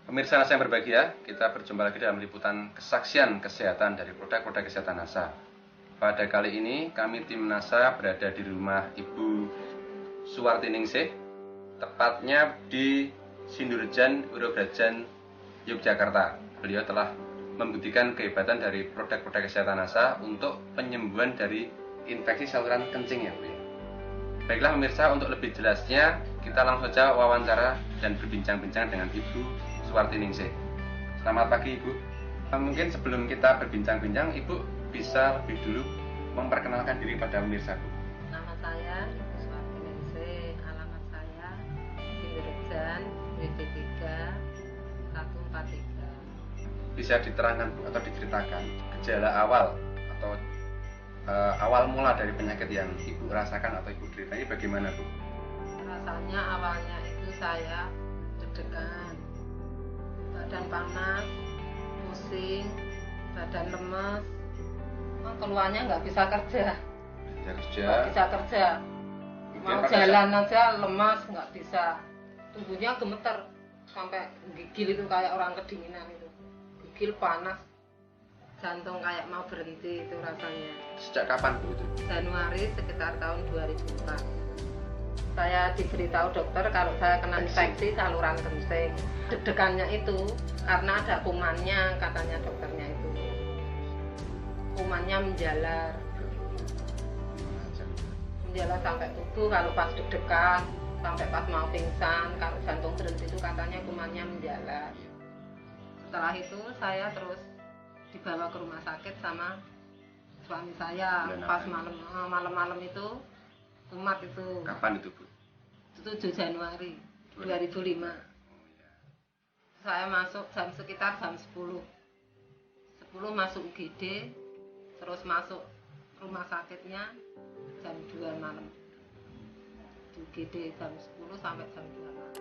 Pemirsa NASA yang berbahagia, kita berjumpa lagi dalam liputan kesaksian kesehatan dari produk-produk kesehatan NASA. Pada kali ini, kami tim NASA berada di rumah Ibu Suwartiningsih, tepatnya di Sindurjan, Urobrajan, Yogyakarta. Beliau telah membuktikan kehebatan dari produk-produk kesehatan NASA untuk penyembuhan dari infeksi saluran kencing ya Bu. Baiklah pemirsa, untuk lebih jelasnya kita langsung saja wawancara dan berbincang-bincang dengan Ibu Suwartiningsih. Selamat pagi Ibu. Mungkin sebelum kita berbincang-bincang, Ibu bisa lebih dulu memperkenalkan diri pada pemirsa Bu. Nama saya Ibu Suwartiningsih, alamat saya Sindurjan, WD3 143. Bisa diterangkan Bu atau diceritakan gejala awal atau awal mula dari penyakit yang Ibu rasakan atau Ibu derita ini bagaimana Bu? Rasanya awalnya itu saya deg-degan, badan panas, pusing, badan lemes, keluarnya nggak bisa kerja, nggak bisa kerja, mau jalan aja lemas, nggak bisa, tubuhnya gemeter, sampai gigil itu kayak orang kedinginan itu, gigil panas, jantung kayak mau berhenti itu rasanya. Sejak kapan Bu itu? Januari sekitar tahun 2004. Saya diberitahu dokter kalau saya kena infeksi saluran kencing. Deg-degannya itu karena ada kumannya, katanya dokternya itu. Kumannya menjalar sampai tubuh kalau pas deg-degan, sampai pas mau pingsan, kalau jantung berhenti itu katanya kumannya menjalar. Setelah itu saya terus dibawa ke rumah sakit sama suami saya. Pas malam-malam itu umat itu. Kapan itu Bu? 7 Januari 2005. Saya masuk sekitar jam 10 masuk UGD, terus masuk rumah sakitnya jam 2 malam. Di UGD jam 10 sampai jam 2 malam.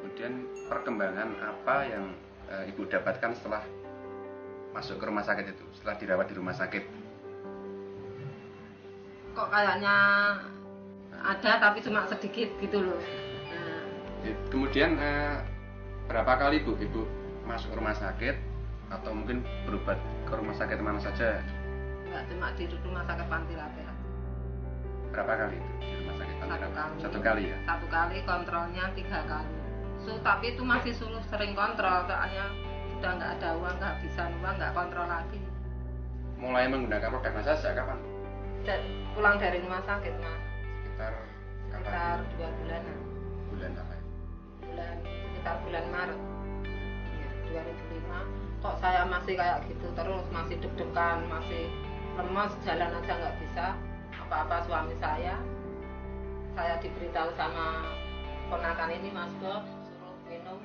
Kemudian perkembangan apa yang Ibu dapatkan setelah masuk ke rumah sakit itu, setelah dirawat di rumah sakit? Kok kayaknya ada tapi cuma sedikit gitu loh. Kemudian berapa kali Bu Ibu masuk rumah sakit atau mungkin berobat ke rumah sakit mana saja? Enggak, cuma di rumah sakit Pantilatih. Berapa kali itu di rumah sakit Pantilatih? Satu kali ya? Satu kali, kontrolnya 3 kali. Tapi itu masih sering kontrol, soalnya udah nggak ada uang, nggak bisa uang, nggak kontrol lagi. Mulai menggunakan produk NASA sejak kapan? Pulang dari rumah sakit Mas. Sekitar 2 bulanan. Bulan apa ya? Sekitar bulan Maret ya, 2005. Kok saya masih kayak gitu terus, masih deg-degan, masih lemas, jalan aja nggak bisa apa-apa. Suami saya diberitahu sama ponakan ini, Mas Bob, suruh minum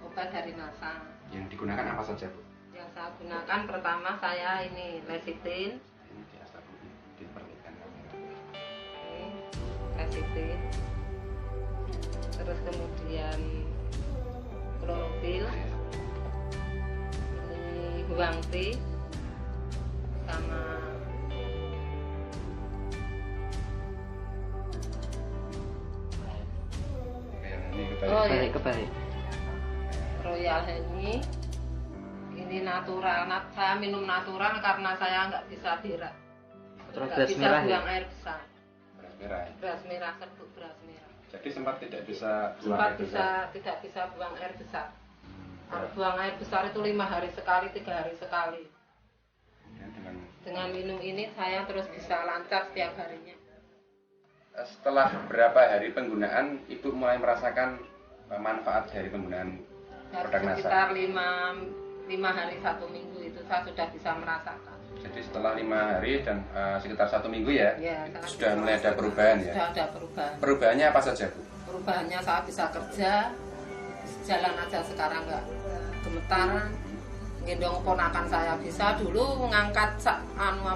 obat dari NASA. Yang digunakan apa saja Bu? Yang saya gunakan pertama saya ini lecitin. Ini biasa Bu, diperlihatkan kamera. Ini lecitin. Terus kemudian klorofil, ini huangti, sama kebalik. Royal Honey. Ini natural. Saya minum natural karena saya nggak bisa berak, nggak bisa buang air besar. Beras merah, serbuk beras merah. Jadi sempat tidak bisa tidak bisa buang air besar. Kalau buang air besar itu 5 hari sekali, 3 hari sekali. Dengan minum ini saya terus bisa lancar setiap harinya. Setelah berapa hari penggunaan, Ibu mulai merasakan manfaat dari penggunaan produk NASA? Sekitar 5 hari 1 minggu itu saya sudah bisa merasakan. Jadi setelah 5 hari dan sekitar 1 minggu ya, sudah mulai ada perubahan ya? Sudah ada perubahan. Perubahannya apa saja Bu? Perubahannya saya bisa kerja, jalan aja sekarang nggak gemetaran. Gendong ponakan saya bisa, dulu mengangkat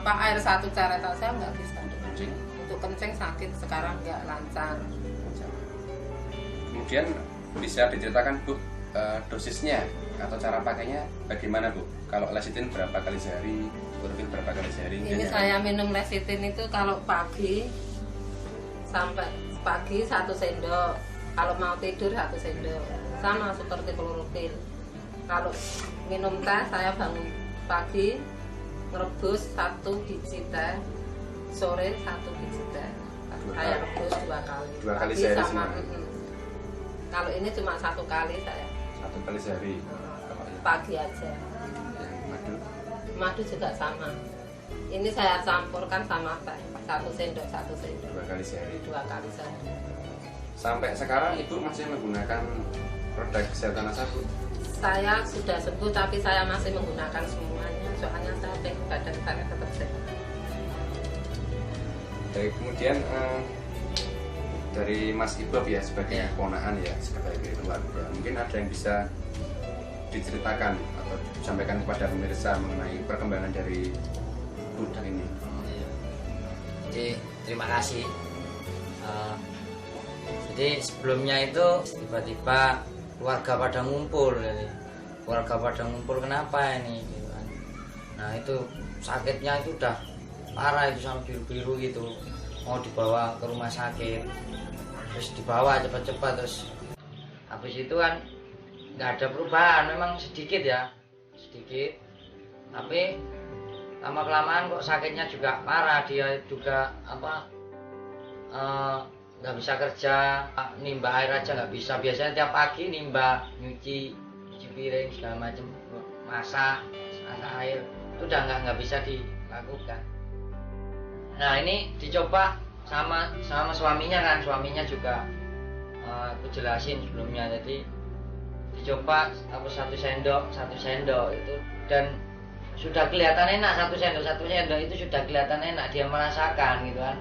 air 1 ceret saja nggak bisa. Untuk kencing sakit, sekarang nggak lancar. Kemudian bisa diceritakan Bu dosisnya atau cara pakainya bagaimana Bu? Kalau lecitin berapa kali sehari, klorofil berapa kali sehari? Ini saya minum lecitin itu kalau pagi sampai pagi 1 sendok, Kalau mau tidur 1 sendok, sama seperti klorofil. Kalau minum teh, saya bangun pagi merebus 1 biji teh, sore 1 biji teh. Saya rebus 2 kali. 2 kali Pagi sehari sama, semua? Kalau ini cuma 1 kali saya. 1 kali sehari. Pagi aja. Madu? Madu juga sama. Ini saya campurkan sama teh, 1 sendok 1 sendok. 2 kali sehari. 2 kali sehari. Sampai sekarang Ibu masih menggunakan produk kesehatan ASA, Bu? Saya sudah sembuh tapi saya masih menggunakan semuanya. Soalnya saya pengen badan saya tetap sehat. Dari kemudian dari Mas Ibob ya sebagai keponakan ya, sebagai keluarga, mungkin ada yang bisa diceritakan atau disampaikan kepada pemirsa mengenai perkembangan dari produk ini. Jadi terima kasih. Jadi sebelumnya itu tiba-tiba keluarga pada ngumpul, kenapa ini? Gitu kan. Nah itu sakitnya itu udah parah, itu sampai biru-biru gitu, mau dibawa ke rumah sakit, terus dibawa cepat-cepat, terus habis itu kan nggak ada perubahan, memang sedikit, tapi lama kelamaan kok sakitnya juga parah, dia juga nggak bisa kerja, nimba air aja nggak bisa. Biasanya tiap pagi nimba, nyuci piring segala macam, masak air itu udah nggak bisa dilakukan. Nah ini dicoba sama suaminya kan, suaminya juga aku jelasin sebelumnya. Jadi dicoba 1 sendok itu, dan sudah kelihatan enak. 1 sendok itu sudah kelihatan enak, dia merasakan gitu kan.